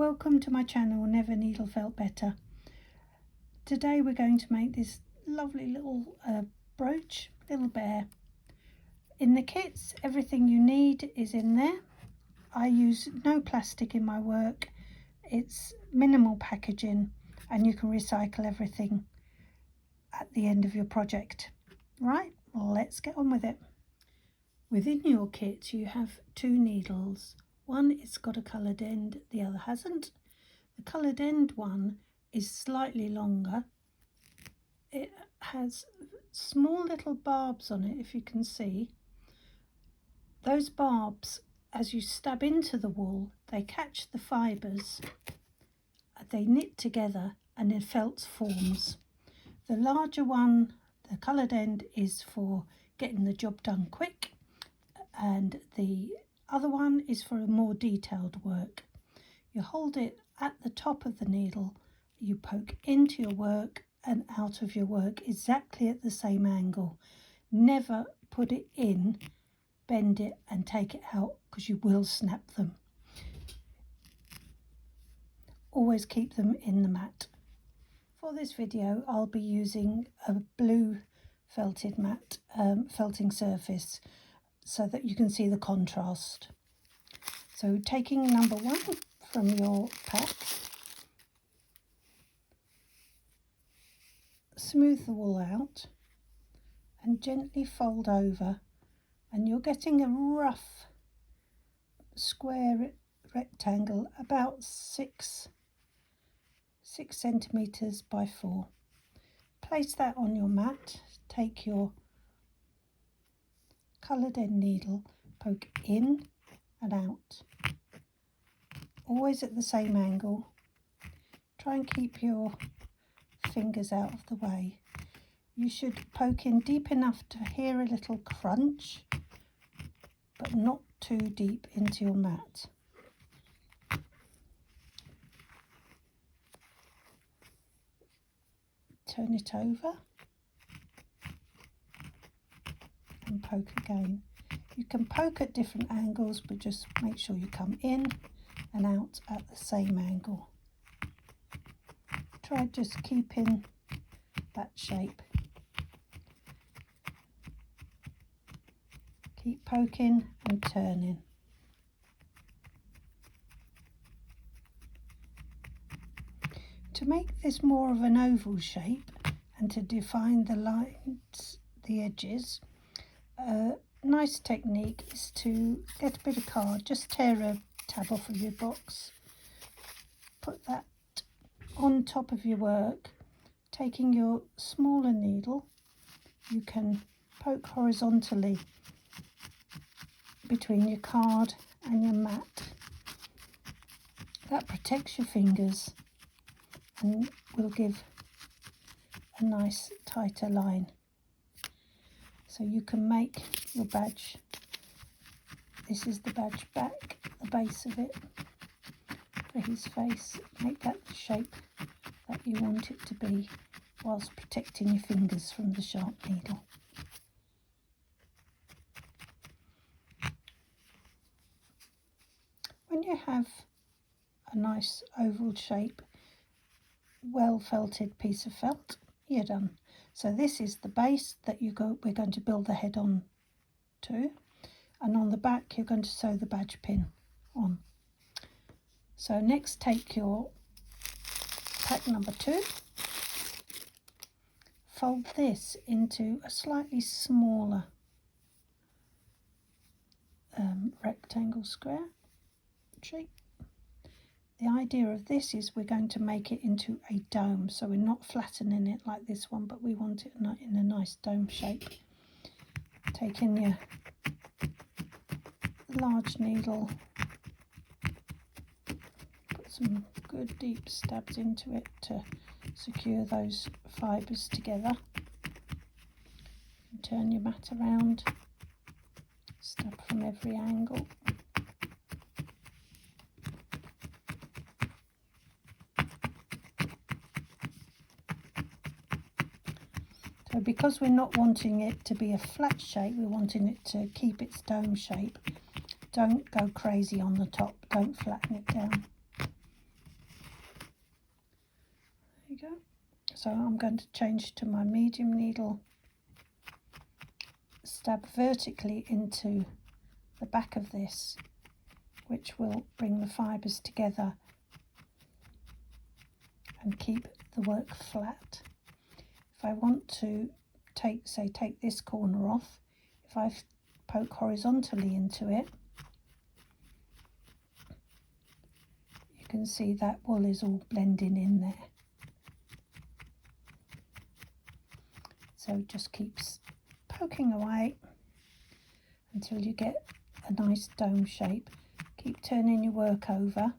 Welcome to my channel, Never Needle Felt Better. Today we're going to make this lovely little brooch, little bear. In the kits, everything you need is in there. I use no plastic in my work. It's minimal packaging and you can recycle everything at the end of your project. Right, well, let's get on with it. Within your kit you have two needles. One it's got a coloured end, the other hasn't. The coloured end one is slightly longer. It has small little barbs on it, if you can see. Those barbs, as you stab into the wool, they catch the fibres, they knit together and then felt forms. The larger one, the coloured end, is for getting the job done quick, and the other one is for a more detailed work. You hold it at the top of the needle, you poke into your work and out of your work exactly at the same angle. Never put it in, bend it and take it out, because you will snap them. Always keep them in the mat. For this video I'll be using a blue felted mat, felting surface, so that you can see the contrast. So taking number one from your pack, smooth the wool out and gently fold over, and you're getting a rough square rectangle about 6 centimetres by 4. Place that on your mat. Take your coloured end needle, poke in and out, always at the same angle. Try and keep your fingers out of the way. You should poke in deep enough to hear a little crunch, but not too deep into your mat. Turn it over and poke again. You can poke at different angles, but just make sure you come in and out at the same angle. Try just keeping that shape. Keep poking and turning. To make this more of an oval shape and to define the lines, the edges, a nice technique is to get a bit of card, just tear a tab off of your box, put that on top of your work. Taking your smaller needle, you can poke horizontally between your card and your mat. That protects your fingers and will give a nice tighter line. So you can make your badge. This is the badge back, the base of it for his face. Make that the shape that you want it to be, whilst protecting your fingers from the sharp needle. When you have a nice oval shape, well felted piece of felt, you're done. So this is the base that we're going to build the head on to, and on the back you're going to sew the badge pin on. So next, take your pack number 2, fold this into a slightly smaller rectangle square shape. The idea of this is we're going to make it into a dome, so we're not flattening it like this one, but we want it in a nice dome shape. Taking your large needle, put some good deep stabs into it to secure those fibres together. And turn your mat around, stab from every angle. So because we're not wanting it to be a flat shape, we're wanting it to keep its dome shape, don't go crazy on the top, don't flatten it down. So I'm going to change to my medium needle, stab vertically into the back of this, which will bring the fibres together and keep the work flat. If I want to take this corner off, if I poke horizontally into it, you can see that wool is all blending in there. So just keeps poking away until you get a nice dome shape. Keep turning your work over.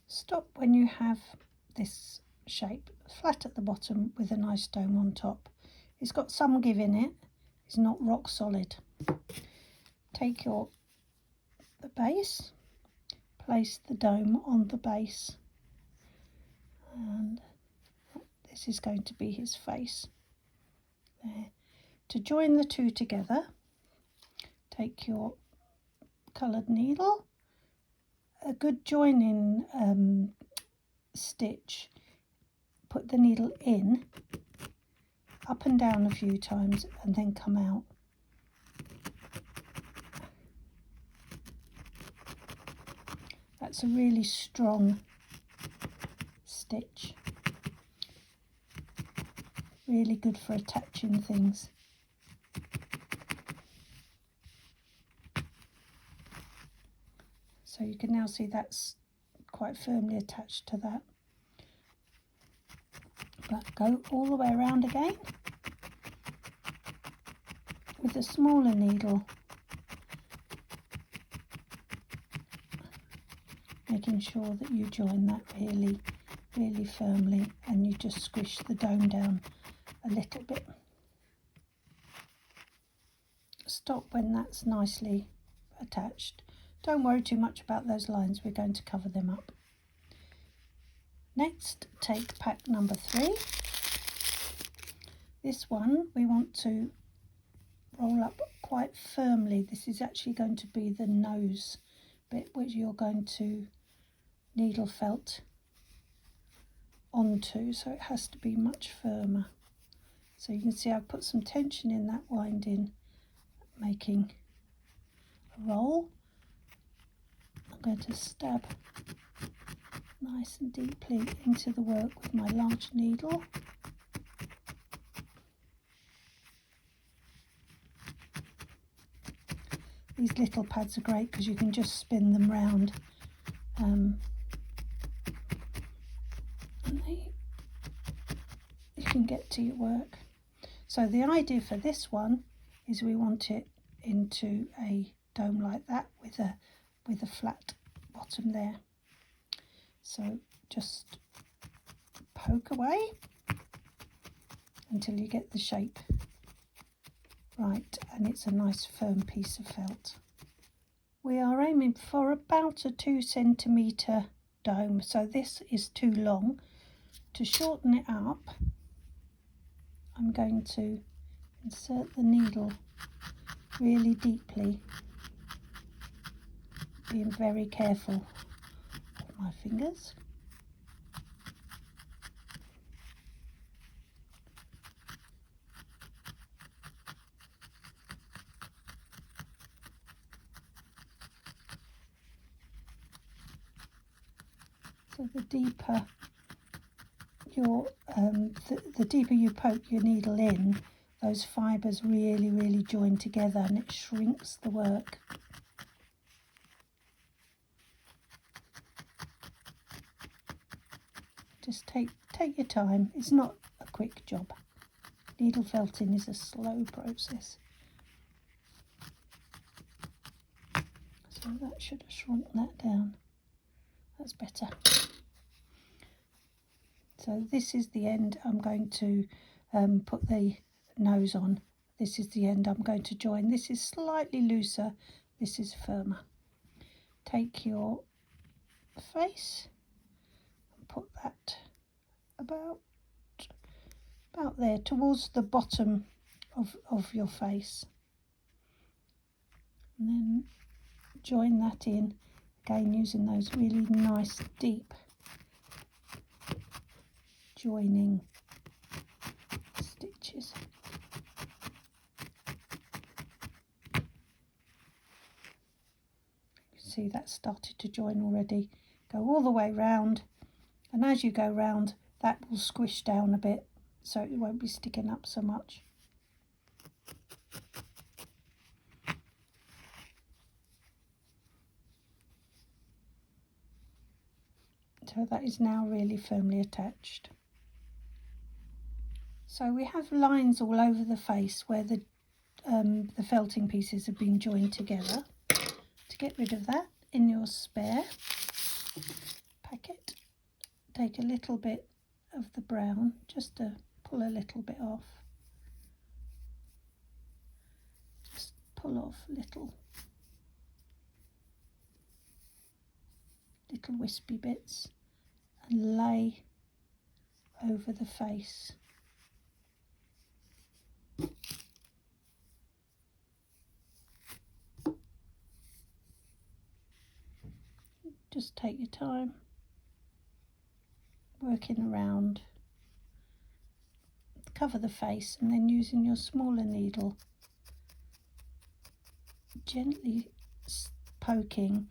Stop when you have this shape flat at the bottom with a nice dome on top. It's got some give in it, it's not rock solid. Take the base, place the dome on the base, and this is going to be his face there. To join the two together, take your coloured needle, a good joining stitch, put the needle in, up and down a few times, and then come out. That's a really strong stitch, really good for attaching things. So you can now see that's quite firmly attached to that. But go all the way around again with a smaller needle, making sure that you join that really, really firmly, and you just squish the dome down a little bit. Stop when that's nicely attached. Don't worry too much about those lines, we're going to cover them up. Next, take pack number 3. This one we want to roll up quite firmly. This is actually going to be the nose bit which you're going to needle felt onto, so it has to be much firmer. So you can see I've put some tension in that winding, making a roll. I'm going to stab nice and deeply into the work with my large needle. These little pads are great because you can just spin them round and you can get to your work. So the idea for this one is we want it into a dome like that with a flat bottom there. So just poke away until you get the shape right, and it's a nice firm piece of felt. We are aiming for about a 2 centimetre dome, so this is too long. To shorten it up, I'm going to insert the needle really deeply, being very careful with my fingers. So the deeper the deeper you poke your needle in, those fibres really join together and it shrinks the work. Just take your time. It's not a quick job. Needle felting is a slow process. So that should have shrunk that down. That's better. So this is the end I'm going to put the nose on. This is the end I'm going to join. This is slightly looser, this is firmer. Take your face and put that about there, towards the bottom of your face, and then join that in again using those really nice deep joining stitches. You see that started to join already. Go all the way round, and as you go round that will squish down a bit so it won't be sticking up so much. So that is now really firmly attached. So we have lines all over the face where the felting pieces have been joined together. To get rid of that, in your spare packet, take a little bit of the brown, just to pull a little bit off. Just pull off little wispy bits and lay over the face. Just take your time working around, cover the face, and then using your smaller needle gently poking.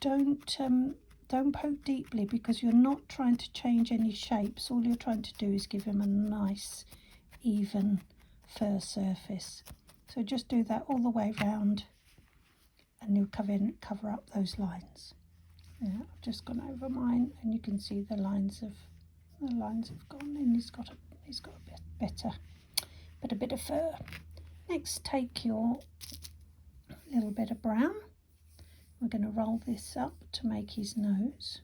Don't poke deeply because you're not trying to change any shapes. All you're trying to do is give him a nice even fur surface. So just do that all the way round and you'll cover up those lines. Yeah, I've just gone over mine and you can see the lines have gone, and he's got a bit of fur. Next, take your little bit of brown. We're going to roll this up to make his nose.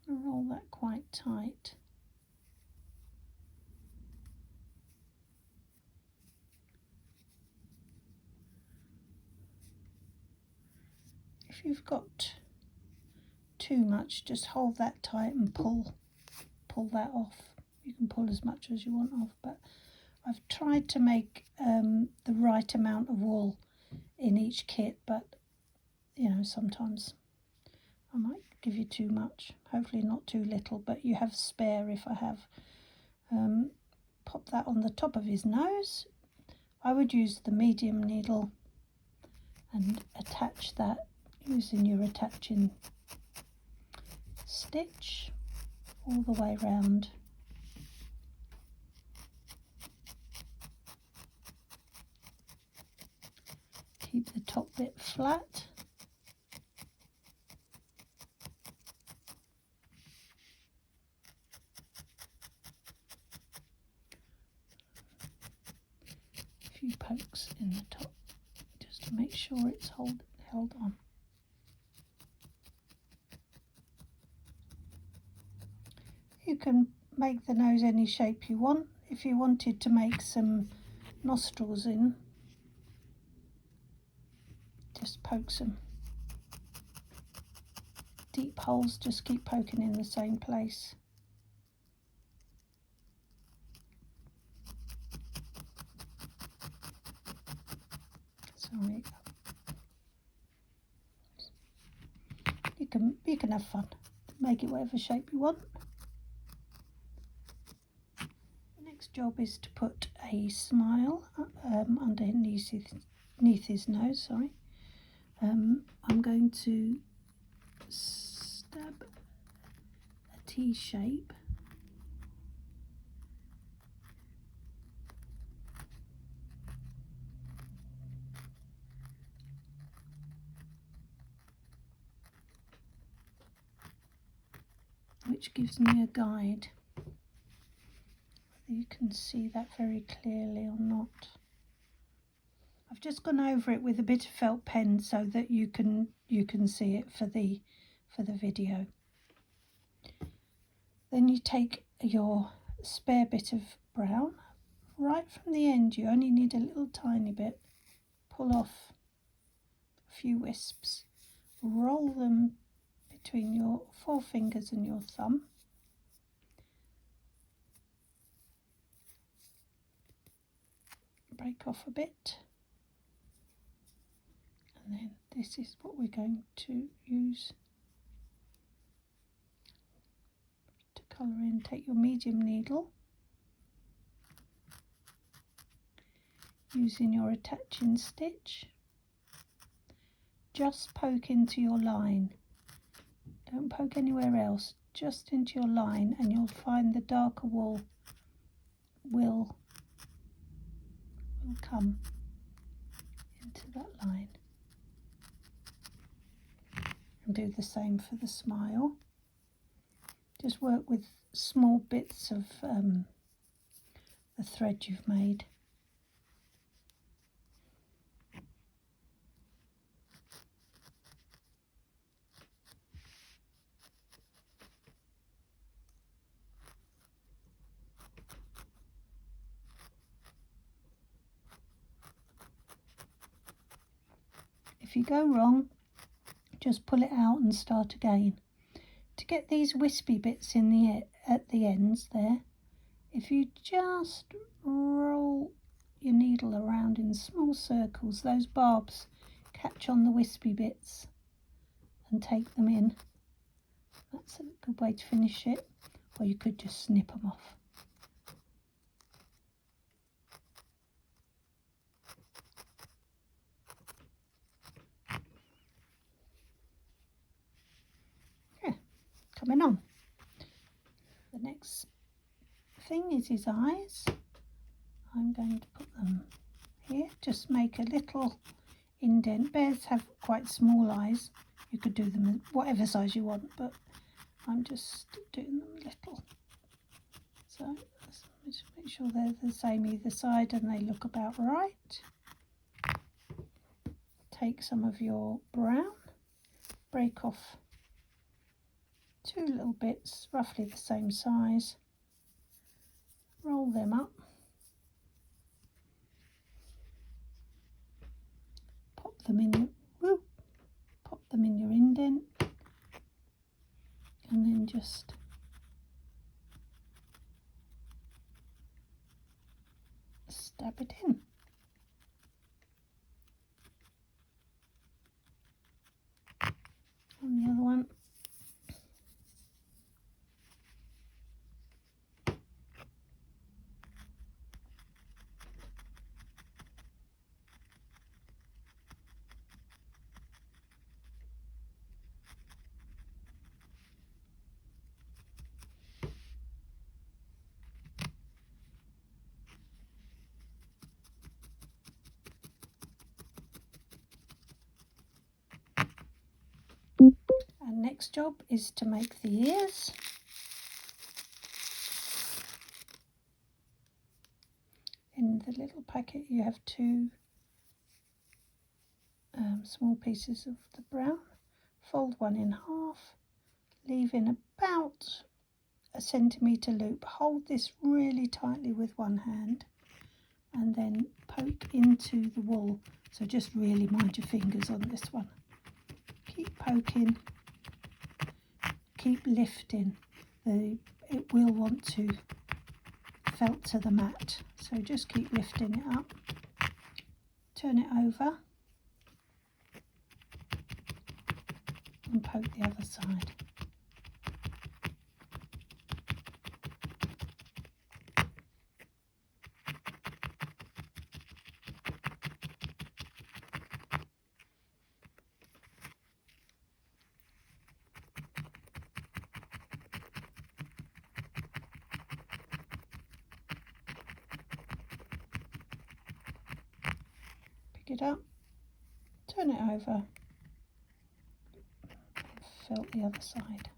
Roll that quite tight. If you've got too much, just hold that tight and pull that off. You can pull as much as you want off, but I've tried to make the right amount of wool in each kit, but you know, sometimes I might give you too much. Hopefully not too little, but you have spare if I have. Pop that on the top of his nose. I would use the medium needle and attach that using your attaching stitch all the way round. Keep the top bit flat. A few pokes in the top just to make sure it's held on. You can make the nose any shape you want. If you wanted to make some nostrils in, just poke some deep holes, just keep poking in the same place. Sorry. You can have fun. Make it whatever shape you want. The next job is to put a smile underneath his nose. Sorry. I'm going to stab a T shape . Which gives me a guide. Whether you can see that very clearly or not. I've just gone over it with a bit of felt pen so that you can see it for the video. Then you take your spare bit of brown, right from the end. You only need a little tiny bit. Pull off a few wisps, roll them between your forefingers and your thumb. Break off a bit, and then this is what we're going to use to colour in. Take your medium needle, using your attaching stitch, just poke into your line. Don't poke anywhere else, just into your line, and you'll find the darker wool will come into that line. And do the same for the smile. Just work with small bits of the thread you've made. If you go wrong, just pull it out and start again. To get these wispy bits in at the ends there, if you just roll your needle around in small circles, those barbs catch on the wispy bits and take them in. That's a good way to finish it, or you could just snip them off. Coming on. The next thing is his eyes. I'm going to put them here. Just make a little indent. Bears have quite small eyes. You could do them whatever size you want, but I'm just doing them little. So just make sure they're the same either side and they look about right. Take some of your brown, break off 2 little bits, roughly the same size, roll them up, pop them in your indent, and then just stab it in. And the other one. And next job is to make the ears. In the little packet you have 2 small pieces of the brown. Fold one in half, leave in about a centimetre loop. Hold this really tightly with one hand and then poke into the wool. So just really mind your fingers on this one. Keep poking, keep lifting. It will want to felt to the mat, so just keep lifting it up. Turn it over and poke the other side. Pick it up, turn it over, felt the other side.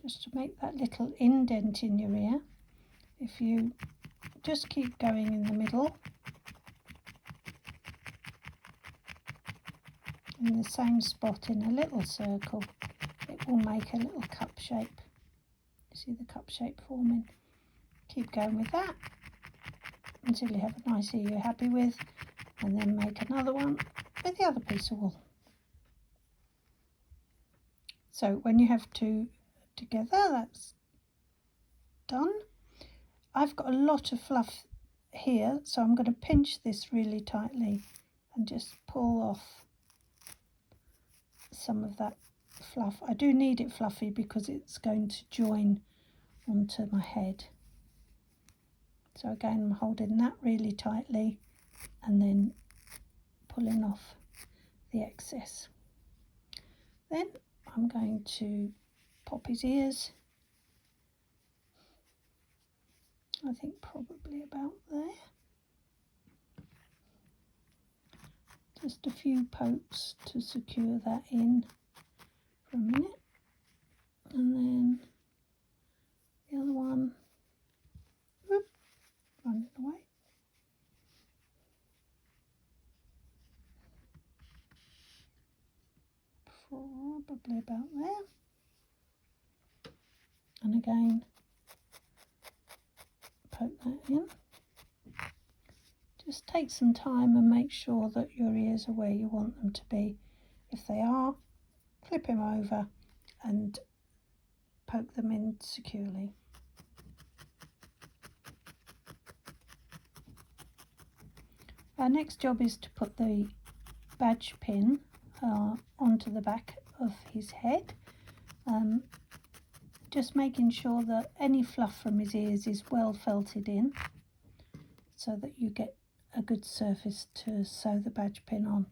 Just to make that little indent in your ear, if you just keep going in the middle in the same spot in a little circle, it will make a little cup shape. You see the cup shape forming. Keep going with that until you have a nice ear you're happy with, and then make another one with the other piece of wool. So when you have two together, that's done. I've got a lot of fluff here, so I'm going to pinch this really tightly and just pull off some of that fluff. I do need it fluffy because it's going to join onto my head. So again, I'm holding that really tightly and then pulling off the excess. Then I'm going to pop his ears. I think probably about there. Just a few pokes to secure that in for a minute. And then the other one, whoop, running away. Probably about there. And again, poke that in. Just take some time and make sure that your ears are where you want them to be. If they are, flip him over and poke them in securely. Our next job is to put the badge pin onto the back of his head. Just making sure that any fluff from his ears is well felted in so that you get a good surface to sew the badge pin on.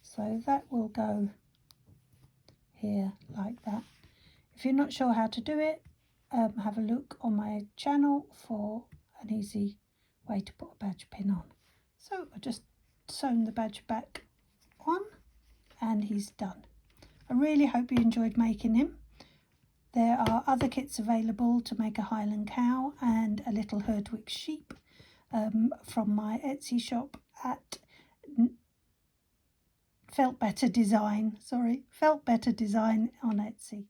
So that will go here like that. If you're not sure how to do it, have a look on my channel for an easy way to put a badge pin on. So I just sewn the badge back on and he's done. I really hope you enjoyed making him. There are other kits available to make a Highland cow and a little Herdwick sheep from my Etsy shop at Felt Better Design on Etsy.